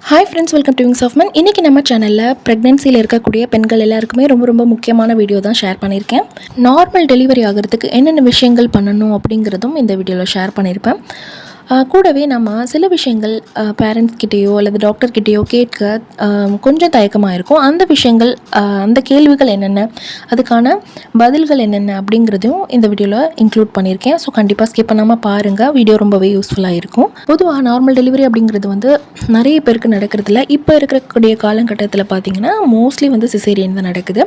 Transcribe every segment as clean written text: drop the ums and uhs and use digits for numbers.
Hi friends, welcome to wings of man. இன்றைக்கி நம்ம சேனலில் ப்ரெக்னென்சியில் இருக்கக்கூடிய பெண்கள் எல்லாருக்குமே ரொம்ப முக்கியமான வீடியோ தான் ஷேர் பண்ணியிருக்கேன். நார்மல் டெலிவரி ஆகிறதுக்கு என்னென்ன விஷயங்கள் பண்ணணும் அப்படிங்கிறதும் இந்த வீடியோவில் ஷேர் பண்ணியிருப்பேன். கூடவே நம்ம சில விஷயங்கள் பேரண்ட்ஸ்கிட்டேயோ அல்லது டாக்டர்கிட்டேயோ கேட்க கொஞ்சம் தயக்கமாக இருக்கும். அந்த விஷயங்கள், அந்த கேள்விகள் என்னென்ன, அதுக்கான பதில்கள் என்னென்ன அப்படிங்கிறதையும் இந்த வீடியோவில் இன்க்ளூட் பண்ணியிருக்கேன். ஸோ கண்டிப்பாக ஸ்கிப் பண்ணாமல் பாருங்கள், வீடியோ ரொம்பவே யூஸ்ஃபுல்லாக இருக்கும். பொதுவாக நார்மல் டெலிவரி அப்படிங்கிறது நிறைய பேருக்கு நடக்கிறதில்ல. இப்போ இருக்கக்கூடிய காலகட்டத்தில் பார்த்திங்கன்னா மோஸ்ட்லி சிசேரியன் தான் நடக்குது.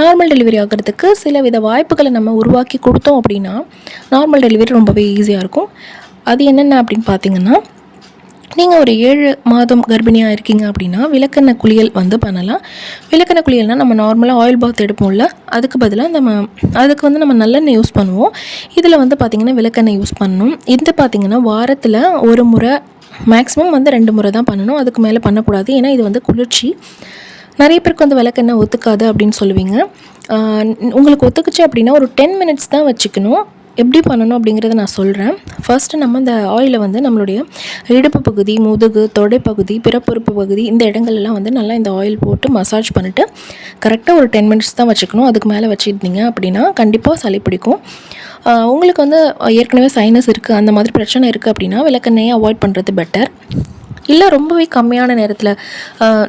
நார்மல் டெலிவரி ஆகிறதுக்கு சில வித வாய்ப்புகளை நம்ம உருவாக்கி கொடுத்தோம் அப்படின்னா நார்மல் டெலிவரி ரொம்பவே ஈஸியாக இருக்கும். அது என்னென்ன அப்படின்னு பார்த்தீங்கன்னா, நீங்கள் ஒரு 7 மாதம் கர்ப்பிணியாக இருக்கீங்க அப்படின்னா விளக்கெண்ணெய் குளியல் பண்ணலாம். விளக்கெண்ணெய் குளியல்னால் நம்ம நார்மலாக ஆயில் பாத் எடுப்போம்ல, அதுக்கு பதிலாக அதுக்கு நம்ம நல்லெண்ணெய் யூஸ் பண்ணுவோம். இதில் பார்த்திங்கன்னா விளக்கெண்ணெய் யூஸ் பண்ணணும். இது பார்த்திங்கன்னா வாரத்தில் ஒரு முறை, மேக்ஸிமம் 2 முறை தான் பண்ணணும். அதுக்கு மேலே பண்ணக்கூடாது. ஏன்னா இது குளிர்ச்சி. நிறைய பேருக்கு விளக்கெண்ணெய் ஒத்துக்காது அப்படின்னு சொல்லுவீங்க. உங்களுக்கு ஒத்துக்குச்சு அப்படின்னா ஒரு 10 மினிட்ஸ் தான் வச்சுக்கணும். எப்படி பண்ணணும் அப்படிங்கிறத நான் சொல்கிறேன். ஃபர்ஸ்ட்டு நம்ம இந்த ஆயிலை நம்மளுடைய இடுப்பு பகுதி, முதுகு, தொடைப்பகுதி, பிறப்புறுப்பு பகுதி, இந்த இடங்கள்லாம் நல்லா இந்த ஆயில் போட்டு மசாஜ் பண்ணிவிட்டு கரெக்டாக ஒரு 10 மினிட்ஸ் தான் வச்சுக்கணும். அதுக்கு மேலே வச்சுருந்தீங்க அப்படின்னா கண்டிப்பாக சளி பிடிக்கும். உங்களுக்கு ஏற்கனவே சைனஸ் இருக்குது, அந்த மாதிரி பிரச்சனை இருக்குது அப்படின்னா விளக்கெண்ணெயை அவாய்ட் பண்ணுறது பெட்டர். இல்லை ரொம்பவே கம்மியான நேரத்தில்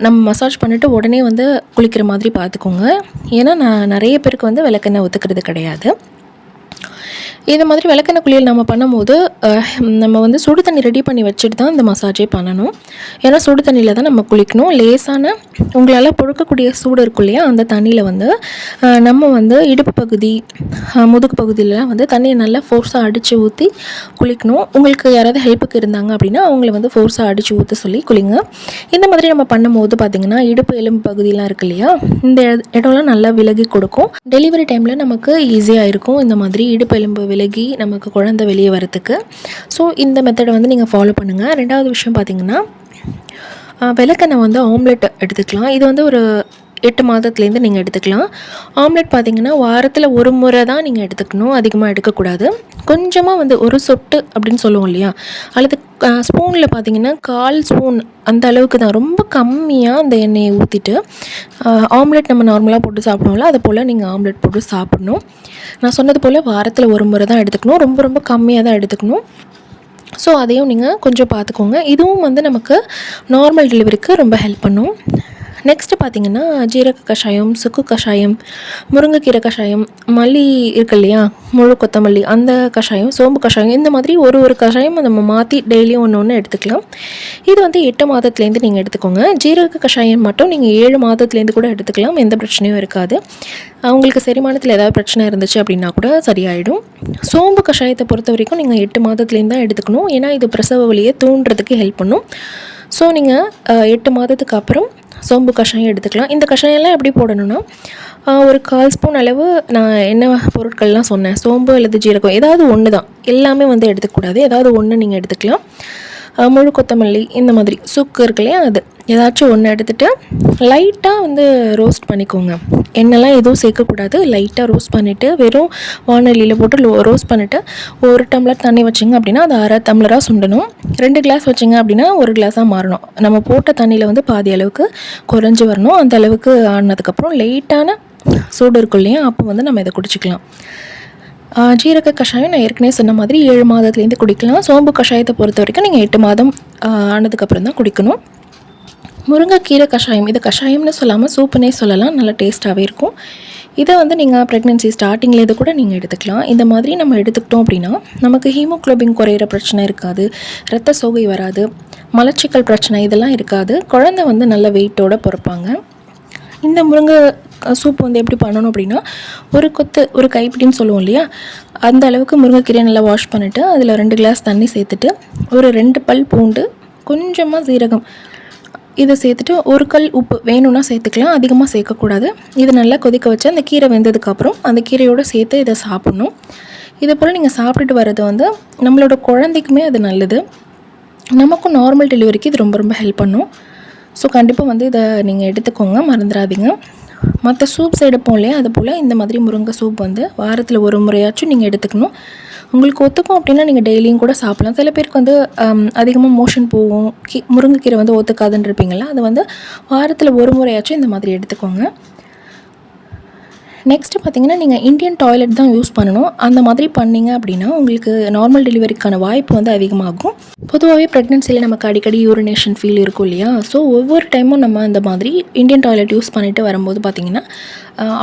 நம்ம மசாஜ் பண்ணிவிட்டு உடனே குளிக்கிற மாதிரி பார்த்துக்கோங்க. ஏன்னா நான் நிறைய பேருக்கு விளக்கெண்ணெய் ஒத்துக்கிறது கிடையாது. இது மாதிரி விளக்கெண்ணெய் குளியல் நம்ம பண்ணும்போது நம்ம சுடு தண்ணி ரெடி பண்ணி வச்சுட்டு தான் இந்த மசாஜே பண்ணணும். ஏன்னா சுடு தண்ணியில் தான் நம்ம குளிக்கணும். லேசான உங்களால் பொழுக்கக்கூடிய சூடு இருக்கும் இல்லையா, அந்த தண்ணியில் நம்ம இடுப்பு பகுதி, முதுகு பகுதியிலலாம் தண்ணியை நல்லா ஃபோர்ஸாக அடித்து ஊற்றி குளிக்கணும். உங்களுக்கு யாராவது ஹெல்ப்புக்கு இருந்தாங்க அப்படின்னா அவங்கள ஃபோர்ஸாக அடித்து ஊற்ற சொல்லி குளிங்க. இந்த மாதிரி நம்ம பண்ணும்போது பார்த்திங்கன்னா இடுப்பு எலும்பு பகுதியெலாம் இருக்கு இல்லையா, இந்த இடம்லாம் நல்லா விலகி கொடுக்கும். டெலிவரி டைமில் நமக்கு ஈஸியாக இருக்கும் இந்த மாதிரி இடுப்பு எலும்பு விலகி நமக்கு குழந்தை வெளியே வரத்துக்கு. ஸோ இந்த மெத்தடை நீங்கள் ஃபாலோ பண்ணுங்கள். ரெண்டாவது விஷயம் பார்த்திங்கன்னா, விளக்கெண்ணெய் ஆம்லெட் எடுத்துக்கலாம். இது ஒரு 8 மாதத்துலேருந்து நீங்கள் எடுத்துக்கலாம். ஆம்லெட் பார்த்திங்கன்னா வாரத்தில் ஒரு முறை தான் நீங்கள் எடுத்துக்கணும், அதிகமாக எடுக்கக்கூடாது. கொஞ்சமாக ஒரு சொட்டு அப்படின்னு சொல்லுவோம் இல்லையா, அல்லது ஸ்பூனில் பார்த்திங்கன்னா 1/4 ஸ்பூன் அந்த அளவுக்கு தான், ரொம்ப கம்மியாக அந்த எண்ணெயை ஊற்றிட்டு ஆம்லெட் நம்ம நார்மலாக போட்டு சாப்பிடுவோம்ல, அது போல் நீங்கள் ஆம்லெட் போட்டு சாப்பிடணும். நான் சொன்னது போல் வாரத்தில் ஒரு முறை தான் எடுத்துக்கணும், ரொம்ப ரொம்ப கம்மியாக தான் எடுத்துக்கணும். ஸோ அதையும் நீங்கள் கொஞ்சம் பார்த்துக்கோங்க. இதுவும் நமக்கு நார்மல் டெலிவரிக்கு ரொம்ப ஹெல்ப் பண்ணும். நெக்ஸ்ட்டு பார்த்திங்கன்னா ஜீரக கஷாயம், சுக்கு கஷாயம், முருங்கைக்கீரை கஷாயம், மல்லி இருக்கு இல்லையா, முழு கொத்தமல்லி அந்த கஷாயம், சோம்பு கஷாயம், இந்த மாதிரி ஒரு கஷாயம் நம்ம மாற்றி டெய்லியும் ஒன்று எடுத்துக்கலாம். இது 8 மாதத்துலேருந்து நீங்கள் எடுத்துக்கோங்க. ஜீரக கஷாயம் மட்டும் நீங்கள் 7 மாதத்துலேருந்து கூட எடுத்துக்கலாம், எந்த பிரச்சனையும் இருக்காது. அவங்களுக்கு செரிமானத்தில் ஏதாவது பிரச்சனை இருந்துச்சு அப்படின்னா கூட சரியாயிடும். சோம்பு கஷாயத்தை பொறுத்த வரைக்கும் நீங்கள் 8 மாதத்துலேருந்து தான் எடுத்துக்கணும். ஏன்னா இது பிரசவ வலியை தூண்டுறதுக்கு ஹெல்ப் பண்ணும். ஸோ நீங்கள் 8 மாதத்துக்கு அப்புறம் சோம்பு கஷாயம் எடுத்துக்கலாம். இந்த கஷாயம்லாம் எப்படி போடணும்னா, ஒரு 1/4 ஸ்பூன் அளவு நான் என்ன பொருட்கள்லாம் சொன்னேன், சோம்பு அல்லது ஜீரகம் ஏதாவது ஒன்று தான், எல்லாமே எடுத்துக்கூடாது. ஏதாவது ஒன்று நீங்கள் எடுத்துக்கலாம். முழு கொத்தமல்லி, இந்த மாதிரி சுக்கு இருக்கு இல்லையா, அது ஏதாச்சும் ஒன்று எடுத்துகிட்டு லைட்டாக ரோஸ்ட் பண்ணிக்கோங்க. எண்ணெய்லாம் எதுவும் சேர்க்கக்கூடாது. லைட்டாக ரோஸ்ட் பண்ணிவிட்டு வெறும் வானொலியில் போட்டு ரோஸ்ட் பண்ணிவிட்டு 1 டம்ளர் தண்ணி வச்சிங்க அப்படின்னா அது 1/2 டம்ளராக சுண்டணும். 2 கிளாஸ் வச்சிங்க அப்படின்னா 1 கிளாஸாக மாறணும். நம்ம போட்ட தண்ணியில் பாதி அளவுக்கு குறைஞ்சி வரணும். அந்த அளவுக்கு ஆனதுக்கப்புறம் லைட்டான சூடு இருக்கும் இல்லையா, அப்போ நம்ம இதை குடிச்சிக்கலாம். ஜீரக கஷாயம் நான் ஏற்கனவே சொன்ன மாதிரி 7 மாதத்துலேருந்து குடிக்கலாம். சோம்பு கஷாயத்தை பொறுத்த வரைக்கும் நீங்கள் 8 மாதம் ஆனதுக்கப்புறம் தான் குடிக்கணும். முருங்கைக்கீரை கஷாயம், இது கஷாயம்னு சொல்லாமல் சூப்புனே சொல்லலாம், நல்லா டேஸ்ட்டாகவே இருக்கும். இதை நீங்கள் ப்ரெக்னென்சி ஸ்டார்டிங்கில் இது கூட நீங்கள் எடுத்துக்கலாம். இந்த மாதிரி நம்ம எடுத்துக்கிட்டோம் அப்படின்னா நமக்கு ஹீமோக்ளோபின் குறையிற பிரச்சனை இருக்காது, இரத்த சோகை வராது, மலச்சிக்கல் பிரச்சனை இதெல்லாம் இருக்காது. குழந்தை நல்ல வெயிட்டோடு பிறப்பாங்க. இந்த முருங்கை சூப் எப்படி பண்ணணும் அப்படின்னா, ஒரு கைப்பிடின்னு சொல்லுவோம் இல்லையா, அந்த அளவுக்கு முருங்கைக்கீரையை நல்லா வாஷ் பண்ணிவிட்டு அதில் 2 கிளாஸ் தண்ணி சேர்த்துட்டு ஒரு 2 பல் பூண்டு, கொஞ்சமாக சீரகம் இதை சேர்த்துட்டு 1 கல் உப்பு வேணும்னா சேர்த்துக்கலாம், அதிகமாக சேர்க்கக்கூடாது. இது நல்லா கொதிக்க வச்சு அந்த கீரை வெந்ததுக்கப்புறம் அந்த கீரையோடு சேர்த்து இதை சாப்பிட்ணும். இதை போல் நீங்கள் சாப்பிட்டுட்டு வர்றது நம்மளோட குழந்தைக்குமே அது நல்லது. நமக்கும் நார்மல் டெலிவரிக்கு இது ரொம்ப ரொம்ப ஹெல்ப் பண்ணும். ஸோ கண்டிப்பாக இதை நீங்கள் எடுத்துக்கோங்க, மறந்துடாதீங்க. மற்ற சூப்ஸ் எடுப்போம் இல்லையா, அது போல் இந்த மாதிரி முருங்கை சூப் வாரத்தில் ஒரு முறையாச்சும் நீங்கள் எடுத்துக்கணும். உங்களுக்கு ஒத்துக்கும் அப்படின்னா நீங்கள் டெய்லியும் கூட சாப்பிடலாம். சில பேருக்கு வந்து அதிகமாக மோஷன் போகும், முருங்கைக்கீரை வந்து ஒத்துக்காதுன்னு இருப்பீங்களா, அது வந்து வாரத்தில் ஒரு முறையாச்சும் இந்த மாதிரி எடுத்துக்கோங்க. நெக்ஸ்ட்டு பார்த்தீங்கன்னா, நீங்கள் இந்தியன் டாய்லெட் தான் யூஸ் பண்ணணும். அந்த மாதிரி பண்ணிங்க அப்படின்னா உங்களுக்கு நார்மல் டெலிவரிக்கான வாய்ப்பு வந்து அதிகமாகும். பொதுவாகவே ப்ரெக்னென்சியில் நமக்கு அடிக்கடி யூரினேஷன் ஃபீல் இருக்கும் இல்லையா? ஸோ ஒவ்வொரு டைமும் நம்ம இந்த மாதிரி இந்தியன் டாய்லெட் யூஸ் பண்ணிட்டு வரும்போது பார்த்திங்கன்னா,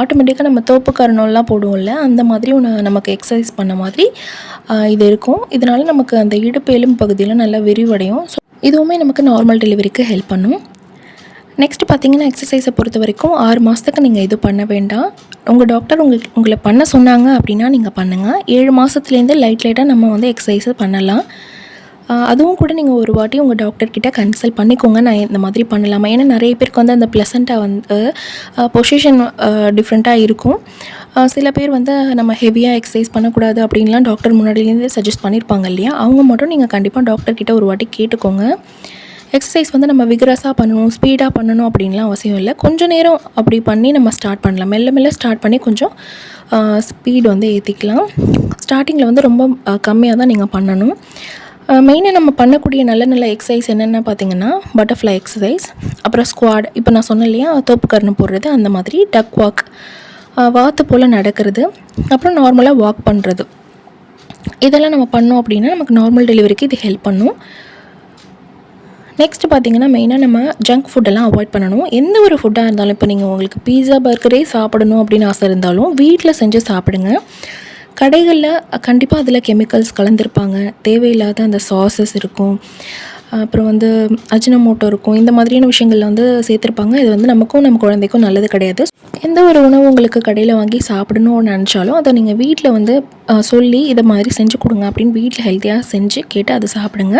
ஆட்டோமேட்டிக்காக நம்ம தோப்பு கரணம்லாம் போடுவோம்ல, அந்த மாதிரி நமக்கு எக்ஸசைஸ் பண்ண மாதிரி இது இருக்கும். இதனால் நமக்கு அந்த இடுப்பு எலும்பு பகுதியில் நல்லா விரிவடையும். ஸோ இதுவுமே நமக்கு நார்மல் டெலிவரிக்கு ஹெல்ப் பண்ணும். நெக்ஸ்ட்டு பார்த்தீங்கன்னா, எக்ஸசைஸை பொறுத்த வரைக்கும் 6 மாதத்துக்கு நீங்கள் இது பண்ண வேண்டாம். உங்கள் டாக்டர் உங்களை பண்ண சொன்னாங்க அப்படின்னா நீங்கள் பண்ணுங்கள். 7 மாதத்துலேருந்து லைட்டாக நம்ம வந்து எக்ஸசைஸை பண்ணலாம். அதுவும் கூட நீங்கள் ஒரு வாட்டி உங்கள் டாக்டர்கிட்ட கன்சல்ட் பண்ணிக்கோங்க, நான் இந்த மாதிரி பண்ணலாமா. ஏன்னா நிறைய பேருக்கு வந்து அந்த ப்ளசண்ட்டாக வந்து பொசிஷன் டிஃப்ரெண்ட்டாக இருக்கும். சில பேர் வந்து நம்ம ஹெவியாக எக்ஸசைஸ் பண்ணக்கூடாது அப்படின்லாம் டாக்டர் முன்னாடியிலேருந்தே சஜஸ்ட் பண்ணியிருப்பாங்க இல்லையா? அவங்க மட்டும் நீங்கள் கண்டிப்பாக டாக்டர்கிட்ட ஒரு வாட்டி கேட்டுக்கோங்க. எக்ஸசைஸ் வந்து நம்ம விகரஸாக பண்ணணும், ஸ்பீடாக பண்ணணும் அப்படின்லாம் அவசியம் இல்லை. கொஞ்சம் நேரம் அப்படி பண்ணி நம்ம ஸ்டார்ட் பண்ணலாம். மெல்ல மெல்ல ஸ்டார்ட் பண்ணி கொஞ்சம் ஸ்பீடு வந்து ஏற்றிக்கலாம். ஸ்டார்டிங்கில் வந்து ரொம்ப கம்மியாக தான் நீங்கள் பண்ணணும். மெயினாக நம்ம பண்ணக்கூடிய நல்ல நல்ல எக்ஸசைஸ் என்னென்ன பார்த்திங்கன்னா, பட்டர்ஃப்ளை எக்ஸசைஸ், அப்புறம் ஸ்குவாட், இப்போ நான் சொன்னேன் இல்லையா, தோப்பு கரணம் போடுறது, அந்த மாதிரி டக் வாக், வாத்து போல் நடக்கிறது, அப்புறம் நார்மலாக வாக் பண்ணுறது, இதெல்லாம் நம்ம பண்ணோம் அப்படின்னா நமக்கு நார்மல் டெலிவரிக்கு இது ஹெல்ப் பண்ணும். நெக்ஸ்ட்டு பார்த்திங்கன்னா, மெயினாக நம்ம ஜங்க் ஃபுட்டெல்லாம் அவாய்ட் பண்ணணும். எந்த ஒரு ஃபுட்டாக இருந்தாலும், இப்போ நீங்கள் உங்களுக்கு பீஸா பர்கரே சாப்பிடணும் அப்படின்னு ஆசை இருந்தாலும் வீட்டில் செஞ்சு சாப்பிடுங்க. கடைகளில் கண்டிப்பாக அதில் கெமிக்கல்ஸ் கலந்துருப்பாங்க, தேவையில்லாத அந்த சாஸஸ் இருக்கும், அப்புறம் வந்து அஜினமோட்டோ இருக்கும், இந்த மாதிரியான விஷயங்களில் வந்து சேர்த்துருப்பாங்க. இது வந்து நமக்கும் நம்ம குழந்தைக்கும் நல்லது கிடையாது. எந்த ஒரு உணவு உங்களுக்கு கடையில் வாங்கி சாப்பிடணும்னு நினச்சாலும் அதை நீங்கள் வீட்டில் வந்து சொல்லி இதை மாதிரி செஞ்சு கொடுங்க அப்படின்னு வீட்டில் ஹெல்த்தியாக செஞ்சு கேட்டு அதை சாப்பிடுங்க.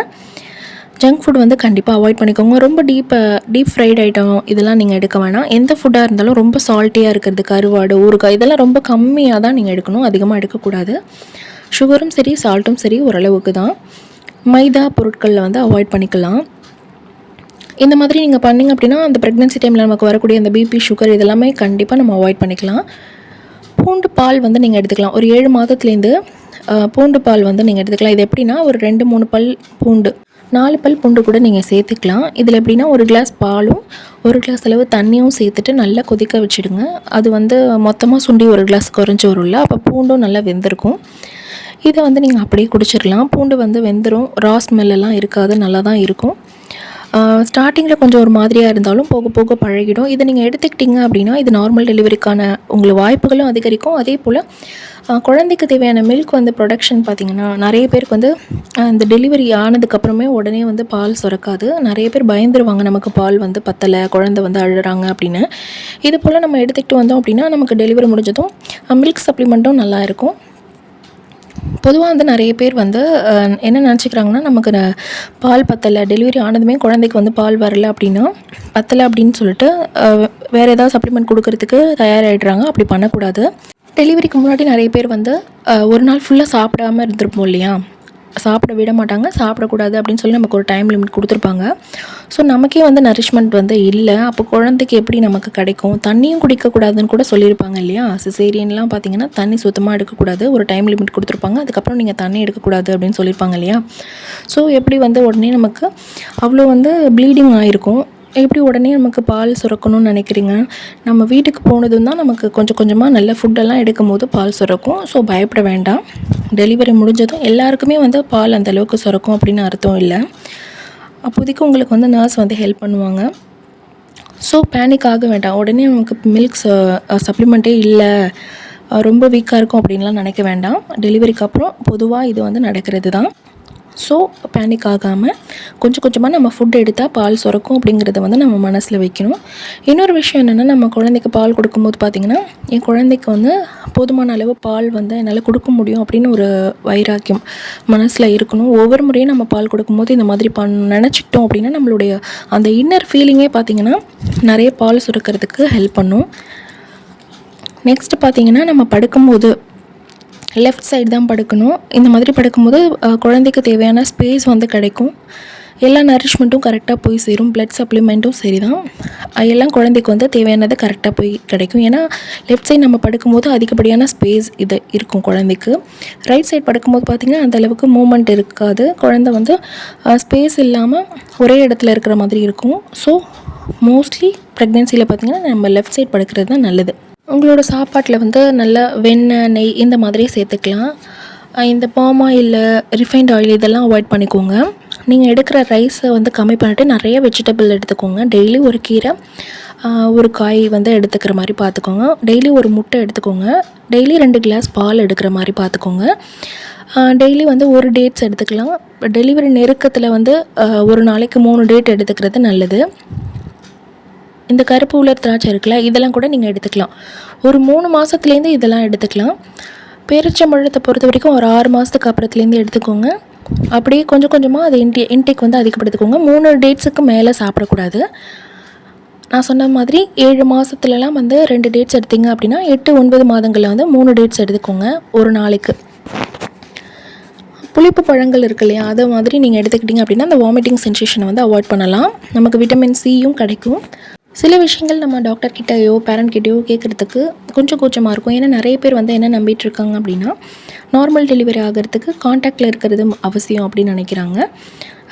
ஜங்க் ஃபுட் வந்து கண்டிப்பாக அவாய்ட் பண்ணிக்கோங்க. ரொம்ப டீப் ஃப்ரைட் ஐட்டம் இதெல்லாம் நீங்கள் எடுக்க வேணாம். எந்த ஃபுட்டாக இருந்தாலும் ரொம்ப சால்ட்டியாக இருக்கிறது, கருவாடு, ஊறுகாய், இதெல்லாம் ரொம்ப கம்மியாக தான் நீங்கள் எடுக்கணும், அதிகமாக எடுக்கக்கூடாது. சுகரும் சரி சால்ட்டும் சரி ஓரளவுக்கு தான். மைதா பொருட்களில் வந்து அவாய்ட் பண்ணிக்கலாம். இந்த மாதிரி நீங்கள் பண்ணிங்க அப்படின்னா அந்த ப்ரெக்னென்சி டைமில் நமக்கு வரக்கூடிய அந்த பிபி, சுகர் இதெல்லாமே கண்டிப்பாக நம்ம அவாய்ட் பண்ணிக்கலாம். பூண்டு பால் வந்து நீங்கள் எடுத்துக்கலாம். ஒரு 7 மாதத்துலேருந்து பூண்டு பால் வந்து நீங்கள் எடுத்துக்கலாம். இது எப்படின்னா, ஒரு 2-3 பல் பூண்டு, 4 பல் பூண்டு கூட நீங்கள் சேர்த்துக்கலாம். இதில் எப்படின்னா, ஒரு கிளாஸ் பாலும் 1 கிளாஸ் அளவு தண்ணியும் சேர்த்துட்டு நல்லா கொதிக்க வச்சுடுங்க. அது வந்து மொத்தமாக சுண்டி 1 கிளாஸ் குறைஞ்சி வரும்ல, அப்போ பூண்டும் நல்லா வெந்திருக்கும். இதை வந்து நீங்கள் அப்படியே குடிச்சிடலாம். பூண்டு வந்து வெந்துடும், ரா ஸ்மெல்லாம் இருக்காது, நல்லா தான் இருக்கும். ஸ்டார்டிங்கில் கொஞ்சம் ஒரு மாதிரியாக இருந்தாலும் போக போக பழகிடும். இதை நீங்கள் எடுத்துக்கிட்டிங்க அப்படின்னா இது நார்மல் டெலிவரிக்கான உங்களுக்கு வாய்ப்புகளும் அதிகரிக்கும். அதே போல் குழந்தைக்கு தேவையான மில்க் வந்து ப்ரொடக்ஷன் பார்த்திங்கன்னா, நிறைய பேருக்கு வந்து இந்த டெலிவரி ஆனதுக்கப்புறமே உடனே வந்து பால் சுரக்காது. நிறைய பேர் பயந்துருவாங்க, நமக்கு பால் வந்து பத்தலை, குழந்தை வந்து அழுறாங்க அப்படின்னு. இது போல் நம்ம எடுத்துக்கிட்டு வந்தோம் அப்படின்னா நமக்கு டெலிவரி முடிஞ்சதும் மில்க் சப்ளிமெண்ட்டும் நல்லா இருக்கும். பொதுவாக வந்து நிறைய பேர் வந்து என்ன நினச்சிக்கிறாங்கன்னா, நமக்கு பால் பத்தலை, டெலிவரி ஆனதுமே குழந்தைக்கு வந்து பால் வரலை அப்படின்னா பத்தலை அப்படின்னு சொல்லிட்டு வேறு ஏதாவது சப்ளிமெண்ட் கொடுக்கறதுக்கு தயாராகிடுறாங்க. அப்படி பண்ணக்கூடாது. டெலிவரிக்கு முன்னாடி நிறைய பேர் வந்து ஒரு நாள் ஃபுல்லாக சாப்பிடாமல் இருந்திருப்போம் இல்லையா, சாப்பிட விட மாட்டாங்க, சாப்பிடக்கூடாது அப்படின்னு சொல்லி நமக்கு ஒரு டைம் லிமிட் கொடுத்துருப்பாங்க. ஸோ நமக்கே வந்து நரிஷ்மெண்ட் வந்து இல்லை, அப்போ குழந்தைக்கு எப்படி நமக்கு கிடைக்கும். தண்ணியும் குடிக்கக்கூடாதுன்னு கூட சொல்லியிருப்பாங்க இல்லையா. சிசேரியன்லாம் பார்த்திங்கன்னா தண்ணி சுத்தமாக எடுக்கக்கூடாது, ஒரு டைம் லிமிட் கொடுத்துருப்பாங்க, அதுக்கப்புறம் நீங்கள் தண்ணி எடுக்கக்கூடாது அப்படின்னு சொல்லியிருப்பாங்க இல்லையா. ஸோ எப்படி வந்து உடனே நமக்கு அவ்வளோ வந்து ப்ளீடிங் ஆகிருக்கும், எப்படி உடனே நமக்கு பால் சுரக்கணும்னு நினைக்கிறீங்க. நம்ம வீட்டுக்கு போனதும் தான் நமக்கு கொஞ்சம் கொஞ்சமாக நல்ல ஃபுட்டெல்லாம் எடுக்கும் போது பால் சுரக்கும். ஸோ பயப்பட வேண்டாம். டெலிவரி முடிஞ்சதும் எல்லாருக்குமே வந்து பால் அந்தளவுக்கு சுரக்கும் அப்படின்னு அர்த்தம் இல்லை. அப்போதைக்கு உங்களுக்கு வந்து நர்ஸ் வந்து ஹெல்ப் பண்ணுவாங்க. ஸோ பேனிக் ஆக வேண்டாம். உடனே நமக்கு மில்க் சப்ளிமெண்ட்டே இல்லை, ரொம்ப வீக்காக இருக்கும் அப்படின்லாம் நினைக்க வேண்டாம். டெலிவரிக்கு அப்புறம் பொதுவாக இது வந்து நடக்கிறது தான். ஸோ பேனிக் ஆகாமல் கொஞ்சம் கொஞ்சமாக நம்ம ஃபுட் எடுத்தால் பால் சுரக்கும் அப்படிங்கிறத வந்து நம்ம மனசில் வைக்கணும். இன்னொரு விஷயம் என்னென்னா, நம்ம குழந்தைக்கு பால் கொடுக்கும்போது பார்த்திங்கன்னா, என் குழந்தைக்கு வந்து போதுமான அளவு பால் வந்து என்னால் கொடுக்க முடியும் அப்படின்னு ஒரு வைராக்கியம் மனசில் இருக்கணும். ஒவ்வொரு முறையும் நம்ம பால் கொடுக்கும்போது இந்த மாதிரி நினச்சிக்கிட்டோம் அப்படின்னா நம்மளுடைய அந்த இன்னர் ஃபீலிங்கே பார்த்திங்கன்னா நிறைய பால் சுரக்கிறதுக்கு ஹெல்ப் பண்ணும். நெக்ஸ்ட்டு பார்த்திங்கன்னா, நம்ம படுக்கும்போது லெஃப்ட் சைடு தான் படுக்கணும். இந்த மாதிரி படுக்கும்போது குழந்தைக்கு தேவையான ஸ்பேஸ் வந்து கிடைக்கும். எல்லா நரிஷ்மெண்ட்டும் கரெக்டாக போய் சேரும். பிளட் சப்ளிமெண்ட்டும் சரி தான், எல்லாம் குழந்தைக்கு வந்து தேவையானது கரெக்டாக போய் கிடைக்கும். ஏன்னா லெஃப்ட் சைட் நம்ம படுக்கும்போது அதிகப்படியான ஸ்பேஸ் இது இருக்கும் குழந்தைக்கு. ரைட் சைட் படுக்கும்போது பார்த்திங்கன்னா அந்தளவுக்கு மூமெண்ட் இருக்காது. குழந்தை வந்து ஸ்பேஸ் இல்லாமல் ஒரே இடத்துல இருக்கிற மாதிரி இருக்கும். ஸோ மோஸ்ட்லி ப்ரெக்னென்சியில் பார்த்திங்கன்னா நம்ம லெஃப்ட் சைட் படுக்கிறது தான் நல்லது. உங்களோட சாப்பாட்டில் வந்து நல்லா வெண்ணெய், நெய் இந்த மாதிரி சேர்த்துக்கலாம். இந்த பாம் ஆயில், ரிஃபைண்ட் ஆயில் இதெல்லாம் அவாய்ட் பண்ணிக்கோங்க. நீங்கள் எடுக்கிற ரைஸை வந்து கம்மி பண்ணிவிட்டு நிறைய வெஜிடபிள் எடுத்துக்கோங்க. டெய்லி ஒரு கீரை, ஒரு காய் வந்து எடுத்துக்கிற மாதிரி பார்த்துக்கோங்க. டெய்லி ஒரு முட்டை எடுத்துக்கோங்க. டெய்லி 2 கிளாஸ் பால் எடுக்கிற மாதிரி பார்த்துக்கோங்க. டெய்லி வந்து ஒரு டேட்ஸ் எடுத்துக்கலாம். டெலிவரி நெருக்கத்தில் வந்து ஒரு நாளைக்கு 3 டேட் எடுத்துக்கிறது நல்லது. இந்த கருப்பு உலர் திராட்சை இருக்குல்ல, இதெல்லாம் கூட நீங்கள் எடுத்துக்கலாம். ஒரு 3 மாதத்துலேருந்து இதெல்லாம் எடுத்துக்கலாம். பேரிச்சம்பழத்தை பொறுத்த வரைக்கும் ஒரு 6 மாதத்துக்கு அப்புறத்துலேருந்து எடுத்துக்கோங்க. அப்படியே கொஞ்சம் கொஞ்சமாக அது இன்டேக் வந்து அதிகப்படுத்திக்கோங்க. 3 டேட்ஸுக்கு மேலே சாப்பிடக்கூடாது. நான் சொன்ன மாதிரி 7 மாதத்துலலாம் வந்து 2 டேட்ஸ் எடுத்திங்க அப்படின்னா 8, 9 மாதங்களில் வந்து 3 டேட்ஸ் எடுத்துக்கோங்க ஒரு நாளைக்கு. புளிப்பு பழங்கள் இருக்கு இல்லையா, அதை மாதிரி நீங்கள் எடுத்துக்கிட்டிங்க அப்படின்னா அந்த வாமிட்டிங் சென்சேஷனை வந்து அவாய்ட் பண்ணலாம். நமக்கு விட்டமின் சியும் கிடைக்கும். சில விஷயங்கள் நம்ம டாக்டர்கிட்டையோ பேரண்ட்கிட்டையோ கேட்குறதுக்கு கொஞ்சம் கூச்சமாக இருக்கும். ஏன்னா நிறைய பேர் வந்து என்ன நம்பிட்டுருக்காங்க அப்படின்னா நார்மல் டெலிவரி ஆகிறதுக்கு காண்டாக்டில் இருக்கிறது அவசியம் அப்படின்னு நினைக்கிறாங்க.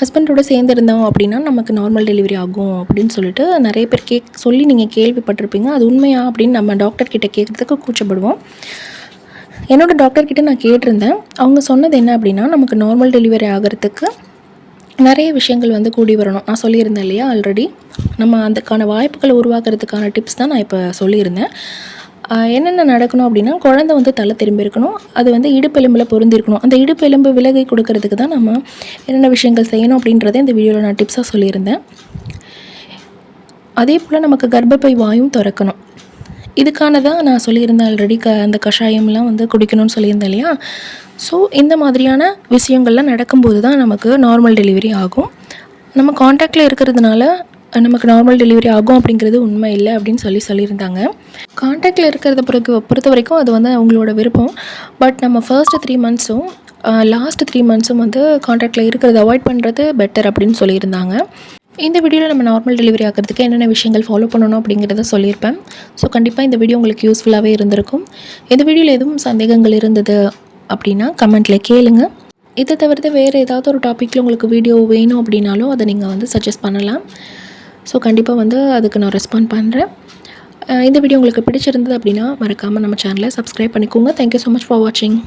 ஹஸ்பண்டோடு சேர்ந்துருந்தோம் அப்படின்னா நமக்கு நார்மல் டெலிவரி ஆகும் அப்படின்னு சொல்லிட்டு நிறைய பேர் சொல்லி நீங்கள் கேள்விப்பட்டிருப்பீங்க. அது உண்மையா அப்படின்னு நம்ம டாக்டர்கிட்ட கேட்குறதுக்கு கூச்சப்படுவோம். என்னோடய டாக்டர்கிட்ட நான் கேட்டிருந்தேன். அவங்க சொன்னது என்ன அப்படின்னா நமக்கு நார்மல் டெலிவரி ஆகிறதுக்கு நிறைய விஷயங்கள் வந்து கூடி வரணும். நான் சொல்லியிருந்தேன் இல்லையா ஆல்ரெடி, நம்ம அதுக்கான வாய்ப்புகளை உருவாக்குறதுக்கான டிப்ஸ் தான் நான் இப்போ சொல்லியிருந்தேன். என்னென்ன நடக்கணும் அப்படின்னா குழந்தை வந்து தலை திரும்பி இருக்கணும். அது வந்து இடுப்பெலும்பில் பொருந்திருக்கணும். அந்த இடுப்பெலும்பு விலகி கொடுக்கறதுக்கு தான் நம்ம என்னென்ன விஷயங்கள் செய்யணும் அப்படின்றத இந்த வீடியோவில் நான் டிப்ஸாக சொல்லியிருந்தேன். அதே போல் நமக்கு கர்ப்பப்பை வாயும் திறக்கணும். இதுக்கான தான் நான் சொல்லியிருந்தேன் ஆல்ரெடி. அந்த கஷாயம்லாம் வந்து குடிக்கணும்னு சொல்லியிருந்தேன் இல்லையா. ஸோ இந்த மாதிரியான விஷயங்கள்லாம் நடக்கும்போது தான் நமக்கு நார்மல் டெலிவரி ஆகும். நம்ம காண்டாக்டில் இருக்கிறதுனால நமக்கு நார்மல் டெலிவரி ஆகும் அப்படிங்கிறது உண்மை இல்லை அப்படின்னு சொல்லியிருந்தாங்க. காண்டாக்டில் இருக்கிறத பொறுத்த வரைக்கும் அது வந்து அவங்களோட விருப்பம். பட் நம்ம ஃபர்ஸ்ட் 3 மந்த்ஸும் லாஸ்ட் 3 மந்த்ஸும் வந்து காண்டாக்டில் இருக்கிறத அவாய்ட் பண்ணுறது பெட்டர் அப்படின்னு சொல்லியிருந்தாங்க. இந்த வீடியோவில் நம்ம நார்மல் டெலிவரி ஆகிறதுக்கு என்னென்ன விஷயங்கள் ஃபாலோ பண்ணணும் அப்படிங்கிறத சொல்லியிருப்பேன். ஸோ கண்டிப்பாக இந்த வீடியோ உங்களுக்கு யூஸ்ஃபுல்லாகவே இருந்திருக்கும். இந்த வீடியோவில் எதுவும் சந்தேகங்கள் இருந்தது அப்படின்னா கமெண்ட்டில் கேளுங்க. இதை தவிர்த்து வேறு ஏதாவது ஒரு டாப்பிக்கில் உங்களுக்கு வீடியோ வேணும் அப்படின்னாலும் அதை நீங்கள் வந்து சஜஸ்ட் பண்ணலாம். ஸோ கண்டிப்பாக வந்து அதுக்கு நான் ரெஸ்பாண்ட் பண்ணுறேன். இந்த வீடியோ உங்களுக்கு பிடிச்சிருந்தது அப்படின்னா மறக்காமல் நம்ம சேனலை சப்ஸ்கிரைப் பண்ணிக்கோங்க. தேங்க்யூ ஸோ மச் ஃபார் வாட்சிங்.